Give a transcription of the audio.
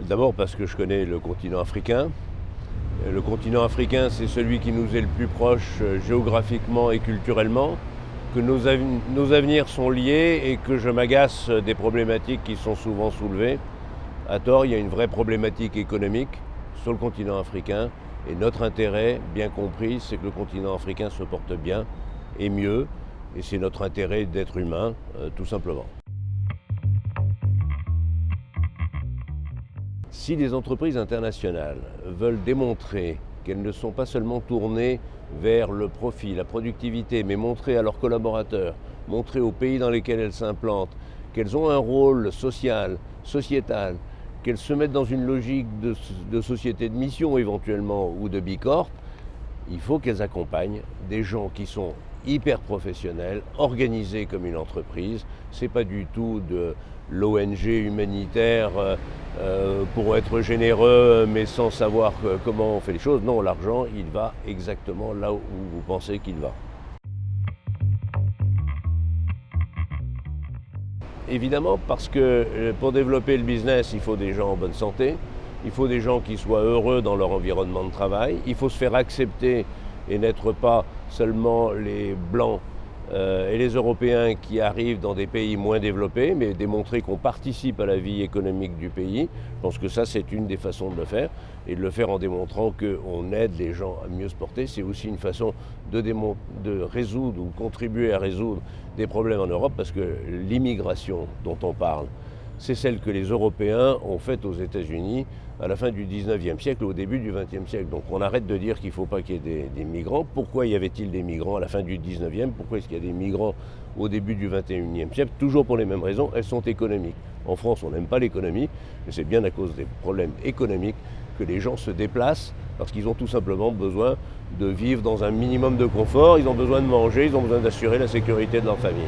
D'abord parce que je connais le continent africain. Le continent africain, c'est celui qui nous est le plus proche géographiquement et culturellement, que nos avenirs sont liés et que je m'agace des problématiques qui sont souvent soulevées. À tort, il y a une vraie problématique économique sur le continent africain et notre intérêt, bien compris, c'est que le continent africain se porte bien et mieux, et c'est notre intérêt d'être humain, tout simplement. Si les entreprises internationales veulent démontrer qu'elles ne sont pas seulement tournées vers le profit, la productivité, mais montrer à leurs collaborateurs, montrer aux pays dans lesquels elles s'implantent, qu'elles ont un rôle social, sociétal, qu'elles se mettent dans une logique de société de mission éventuellement ou de bicorp, il faut qu'elles accompagnent des gens qui sont hyper professionnels, organisés comme une entreprise. C'est pas du tout de l'ONG humanitaire pour être généreux mais sans savoir comment on fait les choses. Non, l'argent, il va exactement là où vous pensez qu'il va. Évidemment, parce que pour développer le business, il faut des gens en bonne santé, il faut des gens qui soient heureux dans leur environnement de travail, il faut se faire accepter et n'être pas seulement les Blancs et les Européens qui arrivent dans des pays moins développés, mais démontrer qu'on participe à la vie économique du pays. Je pense que ça, c'est une des façons de le faire, et de le faire en démontrant qu'on aide les gens à mieux se porter. C'est aussi une façon de résoudre ou contribuer à résoudre des problèmes en Europe, parce que l'immigration dont on parle, c'est celle que les Européens ont faite aux États-Unis à la fin du 19e siècle, au début du 20e siècle. Donc on arrête de dire qu'il ne faut pas qu'il y ait des migrants. Pourquoi y avait-il des migrants à la fin du 19e? Pourquoi est-ce qu'il y a des migrants au début du 21e siècle? Toujours pour les mêmes raisons, elles sont économiques. En France, on n'aime pas l'économie, mais c'est bien à cause des problèmes économiques que les gens se déplacent, parce qu'ils ont tout simplement besoin de vivre dans un minimum de confort, ils ont besoin de manger, ils ont besoin d'assurer la sécurité de leur famille.